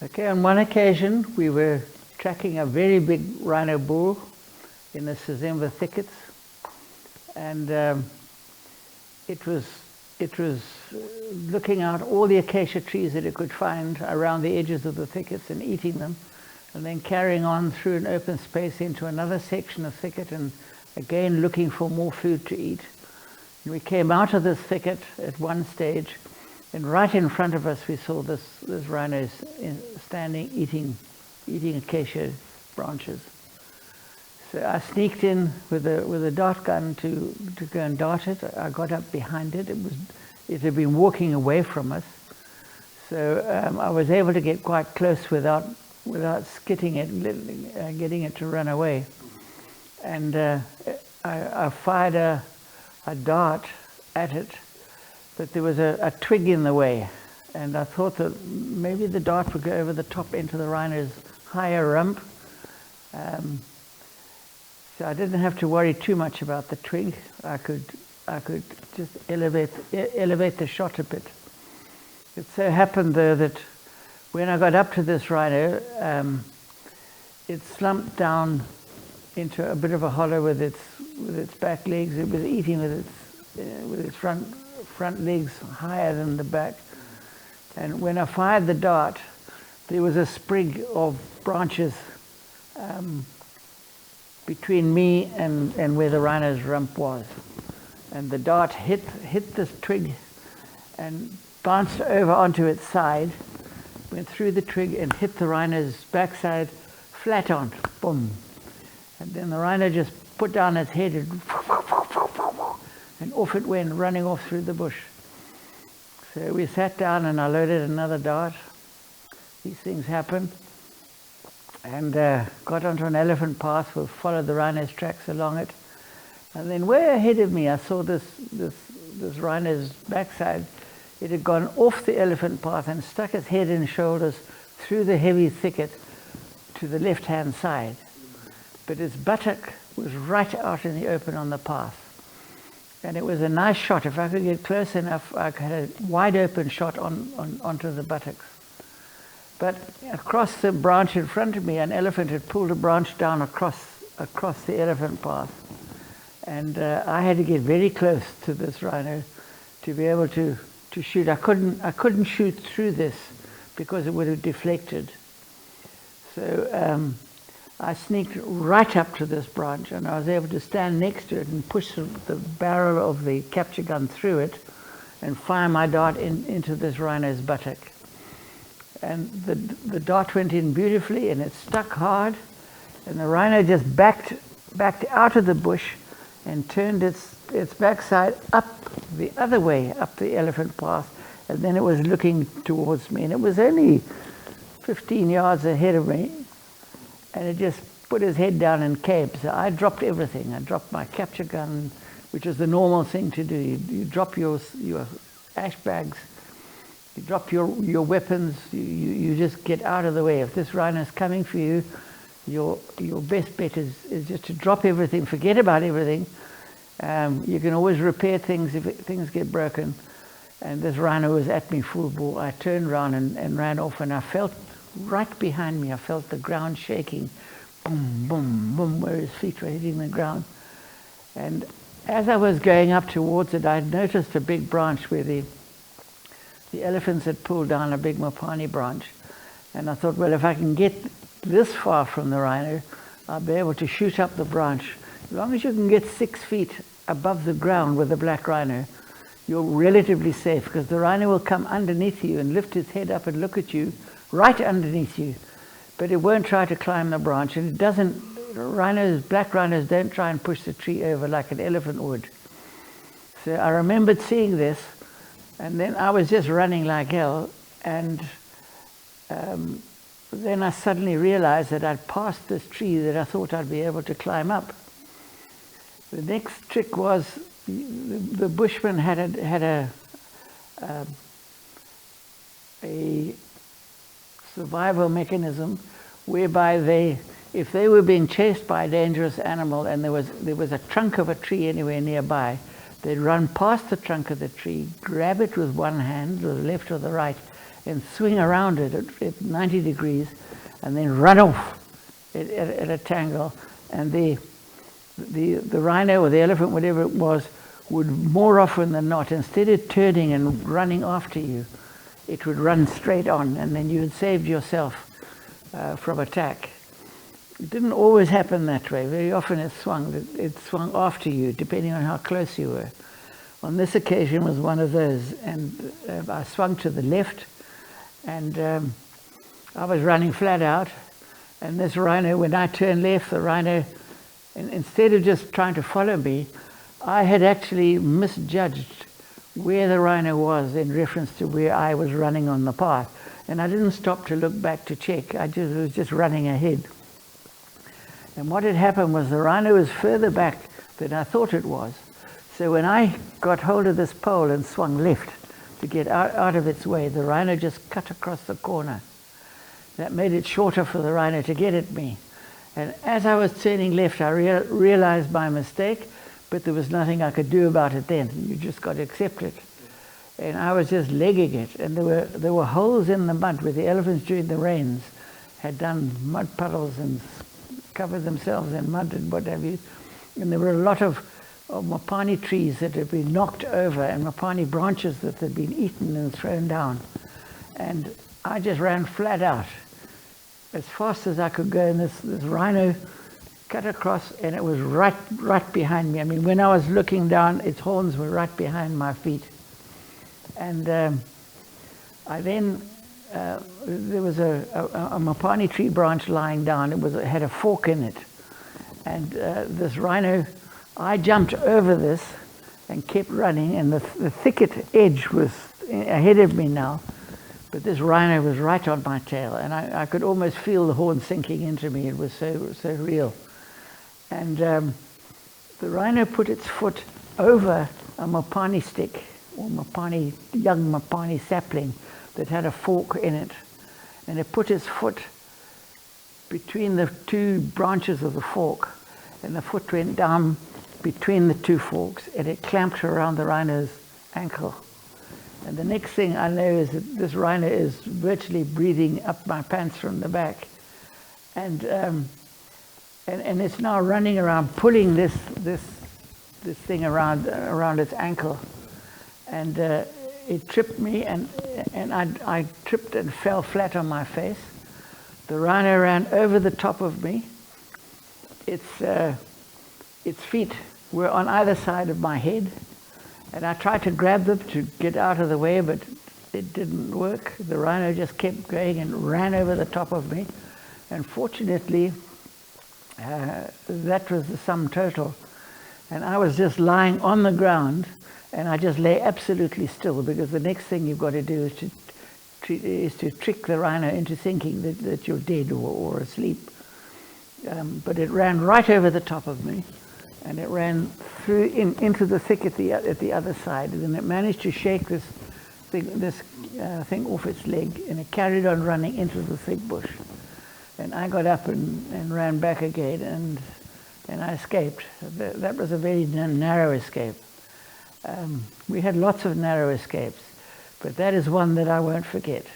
Okay, on one occasion we were tracking a very big rhino bull in the savannah thickets, and it was looking out all the acacia trees that it could find around the edges of the thickets and eating them, and then carrying on through an open space into another section of thicket and again looking for more food to eat. And we came out of this thicket at one stage, and right in front of us we saw this rhino standing eating acacia branches. So I sneaked in with a dart gun to go and dart it. I got up behind it. It had been walking away from us, so I was able to get quite close without skitting it, getting it to run away. And I fired a dart at it, but there was a twig in the way, and I thought that maybe the dart would go over the top into the rhino's higher rump. So I didn't have to worry too much about the twig. I could just elevate the shot a bit. It so happened though that when I got up to this rhino, it slumped down into a bit of a hollow with its back legs. It was eating with its front legs higher than the back. And when I fired the dart, there was a sprig of branches between me and where the rhino's rump was. And the dart hit this twig and bounced over onto its side, went through the twig and hit the rhino's backside flat on, boom. And then the rhino just put down its head and off it went, running off through the bush. So we sat down and I loaded another dart. These things happen. And got onto an elephant path. We followed the rhino's tracks along it. And then way ahead of me, I saw this rhino's backside. It had gone off the elephant path and stuck its head and shoulders through the heavy thicket to the left-hand side. But its buttock was right out in the open on the path. And it was a nice shot. If I could get close enough, I had a wide open shot onto the buttocks. But across the branch in front of me, an elephant had pulled a branch down across the elephant path. And I had to get very close to this rhino to be able to shoot. I couldn't shoot through this because it would have deflected. So I sneaked right up to this branch, and I was able to stand next to it and push the barrel of the capture gun through it and fire my dart into this rhino's buttock. And the dart went in beautifully, and it stuck hard, and the rhino just backed out of the bush and turned its backside up the other way, up the elephant path, and then it was looking towards me, and it was only 15 yards ahead of me, and it just put his head down and came. So I dropped everything. I dropped my capture gun, which is the normal thing to do. You drop your ash bags, you drop your weapons, you just get out of the way. If this rhino is coming for you, your best bet is just to drop everything, forget about everything. You can always repair things if things get broken. And this rhino was at me full bore. I turned around and ran off, and I felt right behind me, I felt the ground shaking, boom, boom, boom, where his feet were hitting the ground. And as I was going up towards it, I noticed a big branch where the elephants had pulled down a big mopani branch. And I thought, well, if I can get this far from the rhino, I'll be able to shoot up the branch. As long as you can get 6 feet above the ground with the black rhino, you're relatively safe, because the rhino will come underneath you and lift his head up and look at you right underneath you. But it won't try to climb the branch, and it doesn't. Black rhinos don't try and push the tree over like an elephant would. So I remembered seeing this, and then I was just running like hell, and then I suddenly realized that I'd passed this tree that I thought I'd be able to climb up. The next trick was the bushmen had a survival mechanism whereby if they were being chased by a dangerous animal and there was a trunk of a tree anywhere nearby, they'd run past the trunk of the tree, grab it with one hand, the left or the right, and swing around it at 90 degrees, and then run off at a tangle. And the rhino or the elephant, whatever it was, would more often than not, instead of turning and running after you, it would run straight on, and then you had saved yourself from attack. It didn't always happen that way. Very often it swung after you, depending on how close you were. On this occasion was one of those, and I swung to the left, and I was running flat out, and this rhino, when I turned left, the rhino, instead of just trying to follow me, I had actually misjudged where the rhino was in reference to where I was running on the path. And I didn't stop to look back to check. I was just running ahead. And what had happened was the rhino was further back than I thought it was. So when I got hold of this pole and swung left to get out of its way, the rhino just cut across the corner. That made it shorter for the rhino to get at me. And as I was turning left, I realized my mistake, but there was nothing I could do about it then. You just got to accept it. And I was just legging it. And there were holes in the mud where the elephants during the rains had done mud puddles and covered themselves in mud and what have you. And there were a lot of mapani trees that had been knocked over and mapani branches that had been eaten and thrown down. And I just ran flat out as fast as I could go, and this rhino cut across, and it was right behind me. I mean, when I was looking down, its horns were right behind my feet. And I then, there was a mapani tree branch lying down. It had a fork in it. And this rhino, I jumped over this and kept running, and the thicket edge was ahead of me now. But this rhino was right on my tail, and I could almost feel the horn sinking into me. It was so real. And the rhino put its foot over a mapani stick, or young mapani sapling that had a fork in it. And it put its foot between the two branches of the fork, and the foot went down between the two forks, and it clamped around the rhino's ankle. And the next thing I know is that this rhino is virtually breathing up my pants from the back. And it's now running around, pulling this thing around its ankle. And it tripped me, and I tripped and fell flat on my face. The rhino ran over the top of me. Its feet were on either side of my head. And I tried to grab them to get out of the way, but it didn't work. The rhino just kept going and ran over the top of me. And fortunately, that was the sum total. And I was just lying on the ground, and I just lay absolutely still, because the next thing you've got to do is to trick the rhino into thinking that you're dead or asleep. But it ran right over the top of me. And it ran through into the thicket at the other side, and then it managed to shake this thing off its leg, and it carried on running into the thick bush. And I got up and ran back again, and I escaped. That was a very narrow escape. We had lots of narrow escapes, but that is one that I won't forget.